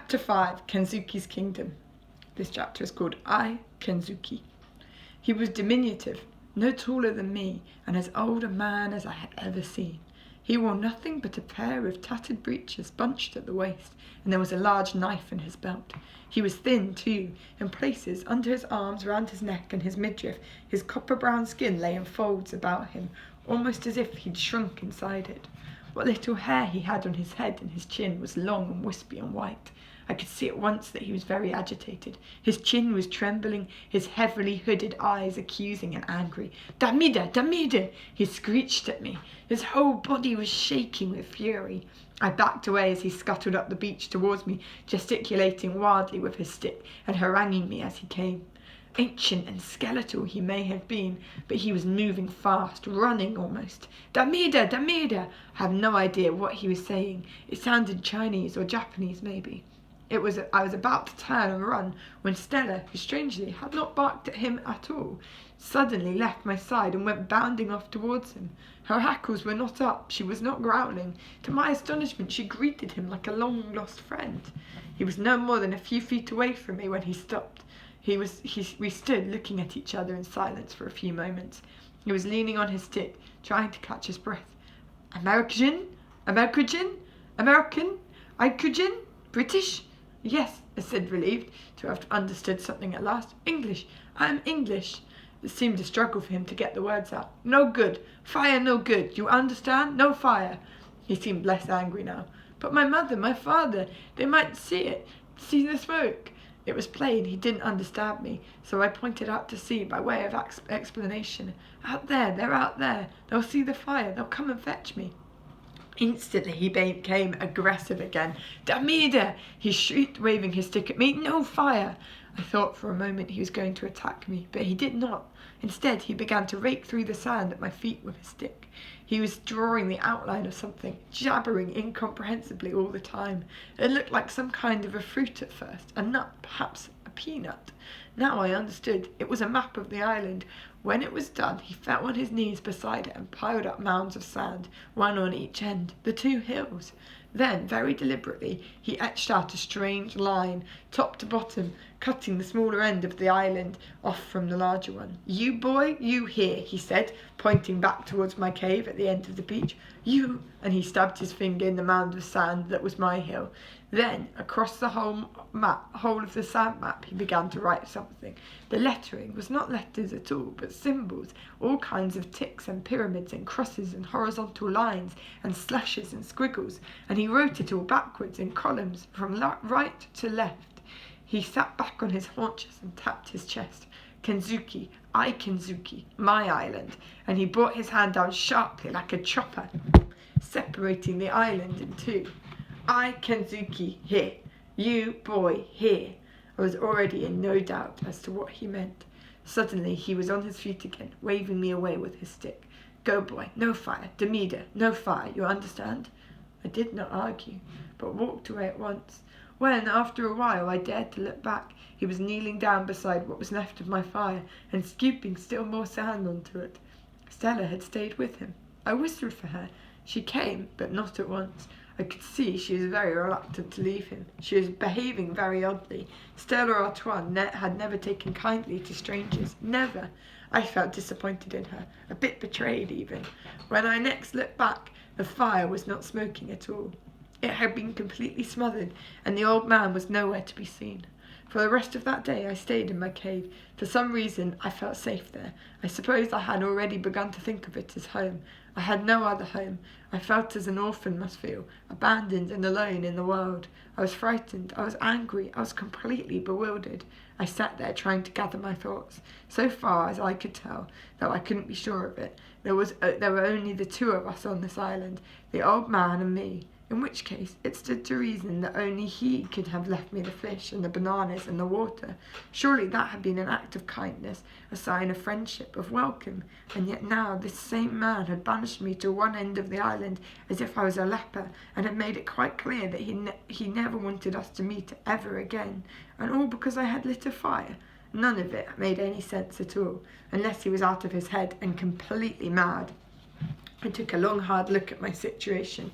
Chapter 5, Kensuke's Kingdom. This chapter is called I, Kensuke. He was diminutive, no taller than me, and as old a man as I had ever seen. He wore nothing but a pair of tattered breeches bunched at the waist, and there was a large knife in his belt. He was thin, too, in places, under his arms, round his neck and his midriff. His copper-brown skin lay in folds about him, almost as if he'd shrunk inside it. What little hair he had on his head and his chin was long and wispy and white. I could see at once that he was very agitated. His chin was trembling, his heavily hooded eyes accusing and angry. "Damida! Damida!" he screeched at me. His whole body was shaking with fury. I backed away as he scuttled up the beach towards me, gesticulating wildly with his stick and haranguing me as he came. Ancient and skeletal he may have been, but he was moving fast, running almost. "Damida! Damida!" I have no idea what he was saying. It sounded Chinese or Japanese, maybe. I was about to turn and run when Stella, who strangely had not barked at him at all, suddenly left my side and went bounding off towards him. Her hackles were not up, she was not growling. To my astonishment, she greeted him like a long-lost friend. He was no more than a few feet away from me when he stopped. We stood looking at each other in silence for a few moments. He was leaning on his stick, trying to catch his breath. American? British? Yes, I said, relieved to have understood something at last. English. I am English. It seemed a struggle for him to get the words out. No good. Fire no good. You understand? No fire. He seemed less angry now. But my mother, my father, they might see it. See the smoke. It was plain he didn't understand me, so I pointed out to sea by way of explanation. Out there, they're out there. They'll see the fire. They'll come and fetch me. Instantly he became aggressive again. "Damida!" he shrieked, waving his stick at me. "No fire!" I thought for a moment he was going to attack me, but he did not. Instead, he began to rake through the sand at my feet with his stick. He was drawing the outline of something, jabbering incomprehensibly all the time. It looked like some kind of a fruit at first, a nut, perhaps a peanut. Now I understood. It was a map of the island. When it was done, he fell on his knees beside it and piled up mounds of sand, one on each end, the two hills. Then, very deliberately, he etched out a strange line, top to bottom, cutting the smaller end of the island off from the larger one. "You, boy, you here," he said, pointing back towards my cave at the end of the beach. "You," and he stabbed his finger in the mound of sand that was my hill. Then, across the whole of the sand map, he began to write something. The lettering was not letters at all, but symbols, all kinds of ticks and pyramids and crosses and horizontal lines and slashes and squiggles, and he wrote it all backwards in columns, from right to left. He sat back on his haunches and tapped his chest. "Kensuke, I Kensuke, my island," and he brought his hand down sharply like a chopper, separating the island in two. "I, Kensuke, here. You, boy, here." I was already in no doubt as to what he meant. Suddenly he was on his feet again, waving me away with his stick. "Go, boy, no fire. Damida, no fire, you understand?" I did not argue, but walked away at once. When, after a while, I dared to look back, he was kneeling down beside what was left of my fire and scooping still more sand onto it. Stella had stayed with him. I whistled for her. She came, but not at once. I could see she was very reluctant to leave him. She was behaving very oddly. Stella Artois had never taken kindly to strangers. Never. I felt disappointed in her, a bit betrayed even. When I next looked back, the fire was not smoking at all. It had been completely smothered, and the old man was nowhere to be seen. For the rest of that day I stayed in my cave. For some reason I felt safe there. I suppose I had already begun to think of it as home. I had no other home. I felt as an orphan must feel, abandoned and alone in the world. I was frightened, I was angry, I was completely bewildered. I sat there trying to gather my thoughts. So far as I could tell, though I couldn't be sure of it, there were only the two of us on this island, the old man and me. In which case, it stood to reason that only he could have left me the fish and the bananas and the water. Surely that had been an act of kindness, a sign of friendship, of welcome, and yet now this same man had banished me to one end of the island as if I was a leper, and had made it quite clear that he never wanted us to meet ever again, and all because I had lit a fire. None of it made any sense at all, unless he was out of his head and completely mad. I took a long, hard look at my situation.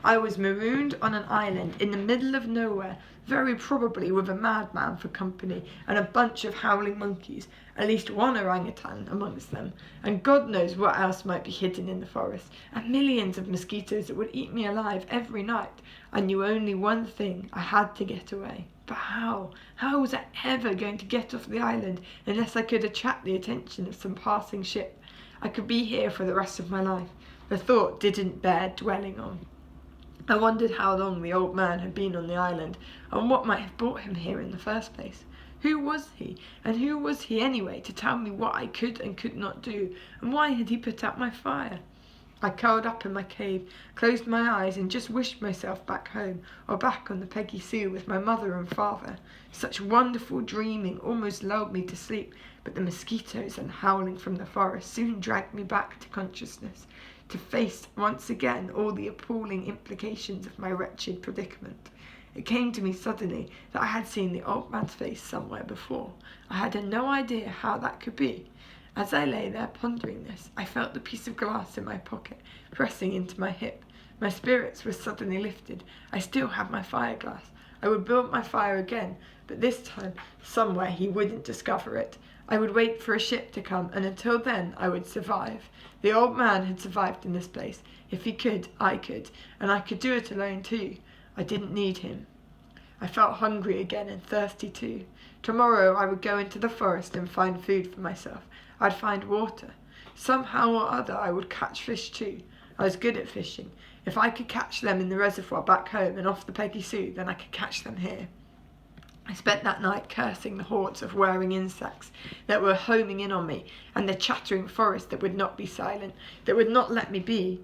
I was marooned on an island in the middle of nowhere, very probably with a madman for company and a bunch of howling monkeys, at least one orangutan amongst them, and God knows what else might be hidden in the forest, and millions of mosquitoes that would eat me alive every night. I knew only one thing: I had to get away. But how? How was I ever going to get off the island unless I could attract the attention of some passing ship? I could be here for the rest of my life. The thought didn't bear dwelling on. I wondered how long the old man had been on the island, and what might have brought him here in the first place. Who was he, and who was he anyway, to tell me what I could and could not do, and why had he put out my fire? I curled up in my cave, closed my eyes, and just wished myself back home, or back on the Peggy Sue with my mother and father. Such wonderful dreaming almost lulled me to sleep, but the mosquitoes and howling from the forest soon dragged me back to consciousness, to face once again all the appalling implications of my wretched predicament. It came to me suddenly that I had seen the old man's face somewhere before. I had no idea how that could be. As I lay there pondering this, I felt the piece of glass in my pocket pressing into my hip. My spirits were suddenly lifted. I still had my fireglass. I would build my fire again, but this time, somewhere he wouldn't discover it. I would wait for a ship to come, and until then I would survive. The old man had survived in this place. If he could, I could, and I could do it alone too. I didn't need him. I felt hungry again and thirsty too. Tomorrow I would go into the forest and find food for myself. I'd find water. Somehow or other I would catch fish too. I was good at fishing. If I could catch them in the reservoir back home and off the Peggy Sue, then I could catch them here. I spent that night cursing the hordes of whirring insects that were homing in on me, and the chattering forest that would not be silent, that would not let me be.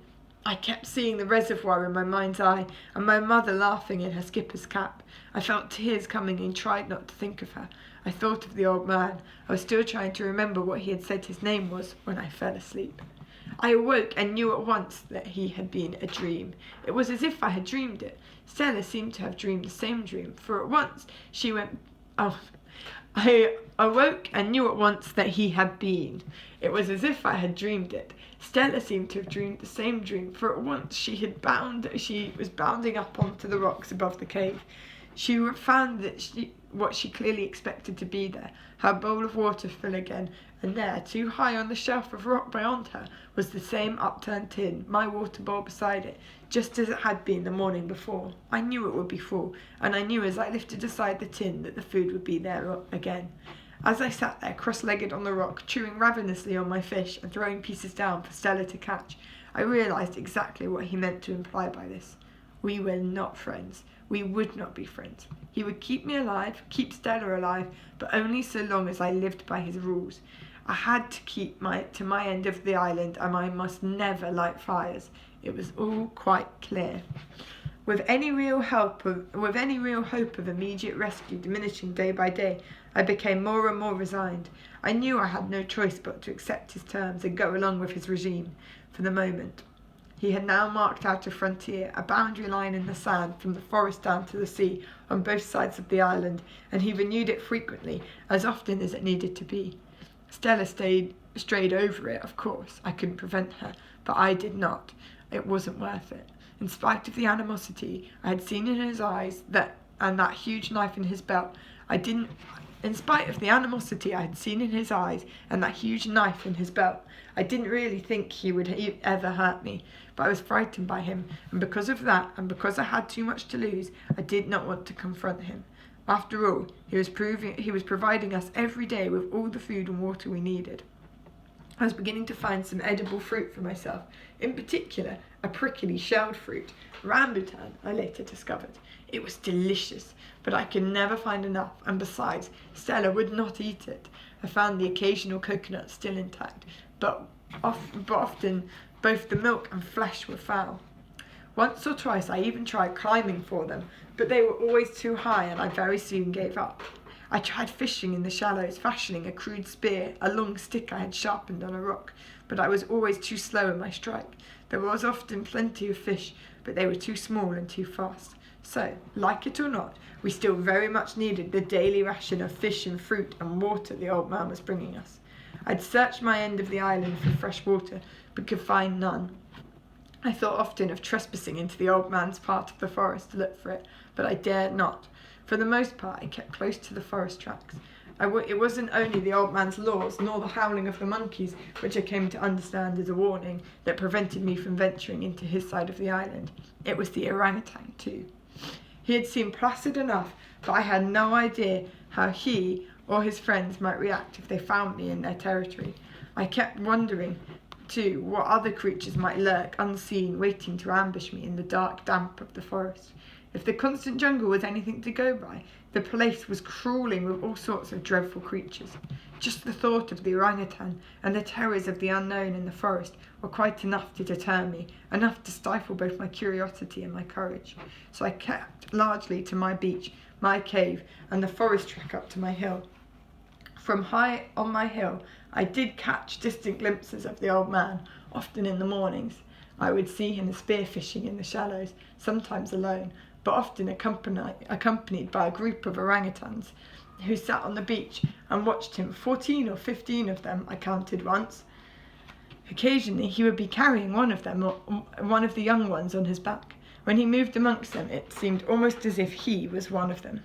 I kept seeing the reservoir in my mind's eye, and my mother laughing in her skipper's cap. I felt tears coming and tried not to think of her. I thought of the old man. I was still trying to remember what he had said his name was when I fell asleep. I awoke and knew at once that he had been a dream. It was as if I had dreamed it. Stella seemed to have dreamed the same dream, for at once she went... I awoke and knew at once that he had been. It was as if I had dreamed it. Stella seemed to have dreamed the same dream, for at once she was bounding up onto the rocks above the cave. She found that what she clearly expected to be there, her bowl of water full again, and there, too high on the shelf of rock beyond her, was the same upturned tin, my water bowl beside it, just as it had been the morning before. I knew it would be full, and I knew as I lifted aside the tin that the food would be there again. As I sat there, cross-legged on the rock, chewing ravenously on my fish and throwing pieces down for Stella to catch, I realised exactly what he meant to imply by this. We were not friends. We would not be friends. He would keep me alive, keep Stella alive, but only so long as I lived by his rules. I had to keep to my end of the island, and I must never light fires. It was all quite clear. With any real hope of immediate rescue diminishing day by day, I became more and more resigned. I knew I had no choice but to accept his terms and go along with his regime for the moment. He had now marked out a frontier, a boundary line in the sand from the forest down to the sea on both sides of the island, and he renewed it frequently, as often as it needed to be. Stella strayed over it, of course. I couldn't prevent her, but I did not. It wasn't worth it. In spite of the animosity I had seen in his eyes and that huge knife in his belt, I didn't really think he would ever hurt me, but I was frightened by him, and because of that, and because I had too much to lose, I did not want to confront him. After all, he was providing us every day with all the food and water we needed. I was beginning to find some edible fruit for myself, in particular a prickly shelled fruit, rambutan, I later discovered. It was delicious, but I could never find enough, and besides, Stella would not eat it. I found the occasional coconut still intact, but often both the milk and flesh were foul. Once or twice I even tried climbing for them, but they were always too high, and I very soon gave up. I tried fishing in the shallows, fashioning a crude spear, a long stick I had sharpened on a rock, but I was always too slow in my strike. There was often plenty of fish, but they were too small and too fast. So, like it or not, we still very much needed the daily ration of fish and fruit and water the old man was bringing us. I'd searched my end of the island for fresh water, but could find none. I thought often of trespassing into the old man's part of the forest to look for it, but I dared not. For the most part, I kept close to the forest tracks. It wasn't only the old man's laws, nor the howling of the monkeys, which I came to understand as a warning, that prevented me from venturing into his side of the island. It was the orangutan, too. He had seemed placid enough, but I had no idea how he or his friends might react if they found me in their territory. I kept wondering, too, what other creatures might lurk unseen, waiting to ambush me in the dark damp of the forest. If the constant jungle was anything to go by, the place was crawling with all sorts of dreadful creatures. Just the thought of the orangutan and the terrors of the unknown in the forest were quite enough to deter me, enough to stifle both my curiosity and my courage. So I kept largely to my beach, my cave, and the forest track up to my hill. From high on my hill, I did catch distant glimpses of the old man, often in the mornings. I would see him spearfishing in the shallows, sometimes alone, but often accompanied by a group of orangutans who sat on the beach and watched him. 14 or 15 of them I counted once. Occasionally he would be carrying one of them, or one of the young ones, on his back. When he moved amongst them, it seemed almost as if he was one of them.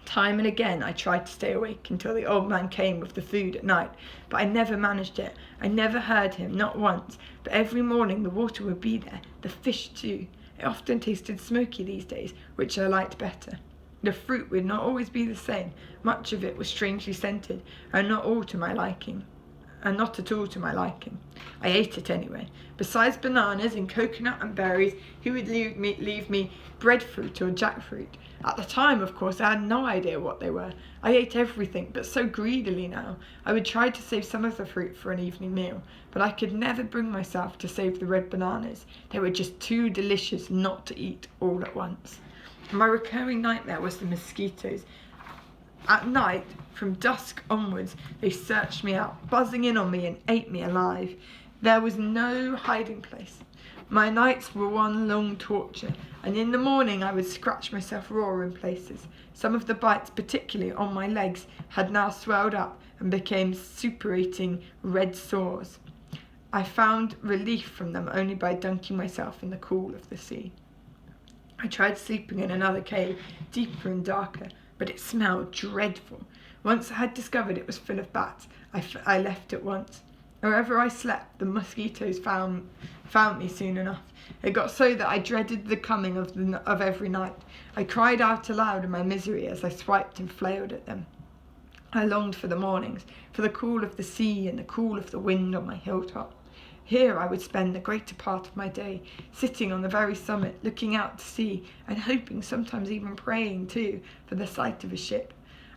Time and again I tried to stay awake until the old man came with the food at night, but I never managed it. I never heard him, not once, but every morning the water would be there, the fish too. It often tasted smoky these days, which I liked better. The fruit would not always be the same. Much of it was strangely scented, and not at all to my liking. I ate it anyway. Besides bananas and coconut and berries, he would leave me breadfruit or jackfruit. At the time, of course, I had no idea what they were. I ate everything, but so greedily now. I would try to save some of the fruit for an evening meal, but I could never bring myself to save the red bananas. They were just too delicious not to eat all at once. My recurring nightmare was the mosquitoes. At night, from dusk onwards, they searched me out, buzzing in on me and ate me alive. There was no hiding place. My nights were one long torture, and in the morning I would scratch myself raw in places. Some of the bites, particularly on my legs, had now swelled up and became suppurating red sores. I found relief from them only by dunking myself in the cool of the sea. I tried sleeping in another cave, deeper and darker, but it smelled dreadful. Once I had discovered it was full of bats, I left at once. Wherever I slept, the mosquitoes found me soon enough. It got so that I dreaded the coming of every night. I cried out aloud in my misery as I swiped and flailed at them. I longed for the mornings, for the cool of the sea and the cool of the wind on my hilltop. Here I would spend the greater part of my day, sitting on the very summit, looking out to sea, and hoping, sometimes even praying too, for the sight of a ship.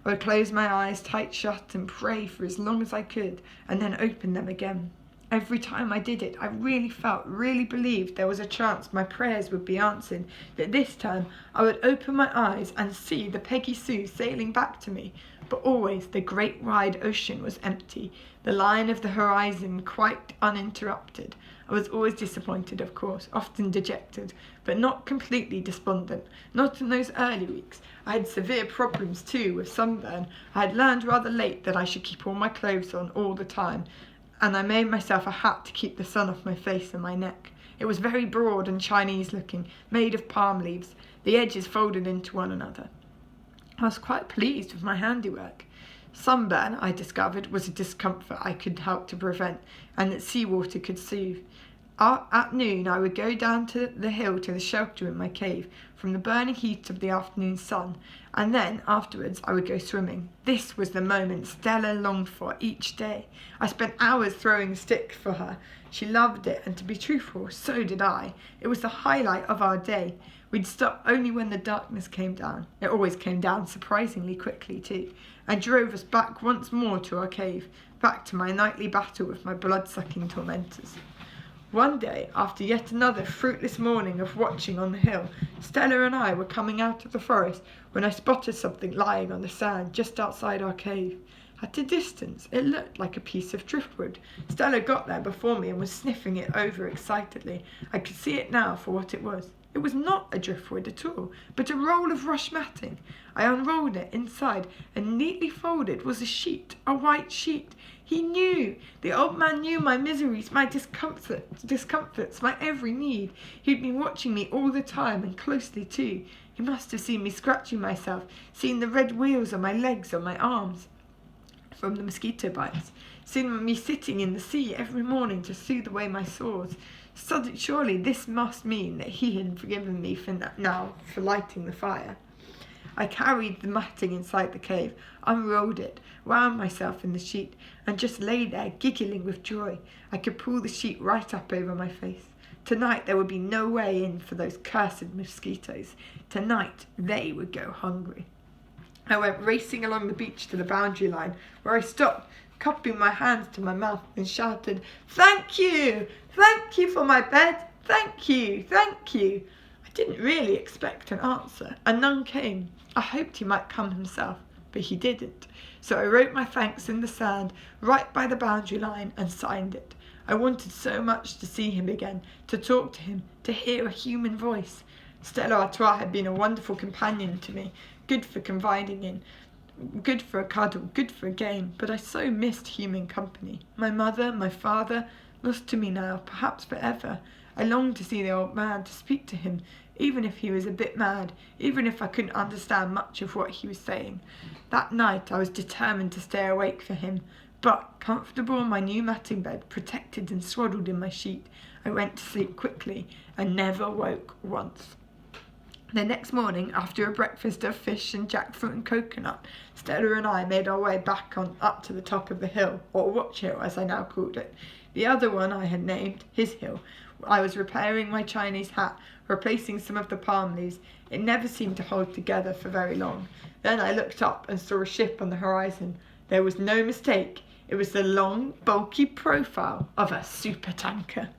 I would close my eyes tight shut and pray for as long as I could, and then open them again. Every time I did it, I really believed there was a chance my prayers would be answered, that this time I would open my eyes and see the Peggy Sue sailing back to me. But always the great wide ocean was empty, the line of the horizon quite uninterrupted. I was always disappointed, of course, often dejected, but not completely despondent, not in those early weeks. I had severe problems too with sunburn. I had learned rather late that I should keep all my clothes on all the time, and I made myself a hat to keep the sun off my face and my neck. It was very broad and Chinese looking, made of palm leaves, the edges folded into one another. I was quite pleased with my handiwork. Sunburn, I discovered, was a discomfort I could help to prevent, and that seawater could soothe. At noon I would go down to the hill to the shelter in my cave from the burning heat of the afternoon sun, and then afterwards I would go swimming. This was the moment Stella longed for each day. I spent hours throwing a stick for her. She loved it, and to be truthful, so did I. It was the highlight of our day. We'd stop only when the darkness came down. It always came down surprisingly quickly too, and drove us back once more to our cave, back to my nightly battle with my blood-sucking tormentors. One day, after yet another fruitless morning of watching on the hill, Stella and I were coming out of the forest when I spotted something lying on the sand just outside our cave. At a distance, it looked like a piece of driftwood. Stella got there before me and was sniffing it over excitedly. I could see it now for what it was. It was not a driftwood at all, but a roll of rush matting. I unrolled it. Inside, and neatly folded, was a sheet, a white sheet. He knew. The old man knew my miseries, my discomforts, my every need. He'd been watching me all the time, and closely too. He must have seen me scratching myself, seen the red wheals on my legs, on my arms, from the mosquito bites, seen me sitting in the sea every morning to soothe away my sores. Surely this must mean that he had forgiven me for lighting the fire. I carried the matting inside the cave, unrolled it, wound myself in the sheet, and just lay there giggling with joy. I could pull the sheet right up over my face. Tonight there would be no way in for those cursed mosquitoes. Tonight they would go hungry. I went racing along the beach to the boundary line, where I stopped, cupping my hands to my mouth, and shouted, "Thank you! Thank you for my bed! Thank you! Thank you!" I didn't really expect an answer, and none came. I hoped he might come himself, but he didn't. So I wrote my thanks in the sand, right by the boundary line, and signed it. I wanted so much to see him again, to talk to him, to hear a human voice. Stella Artois had been a wonderful companion to me, good for confiding in, good for a cuddle, good for a game, but I so missed human company. My mother, my father, lost to me now, perhaps forever. I longed to see the old man, to speak to him, even if he was a bit mad, even if I couldn't understand much of what he was saying. That night I was determined to stay awake for him, but, comfortable on my new matting bed, protected and swaddled in my sheet, I went to sleep quickly and never woke once. The next morning, after a breakfast of fish and jackfruit and coconut, Stella and I made our way back up to the top of the hill, or Watch Hill as I now called it. The other one I had named his hill. I was repairing my Chinese hat, replacing some of the palm leaves. It never seemed to hold together for very long. Then I looked up and saw a ship on the horizon. There was no mistake. It was the long, bulky profile of a supertanker.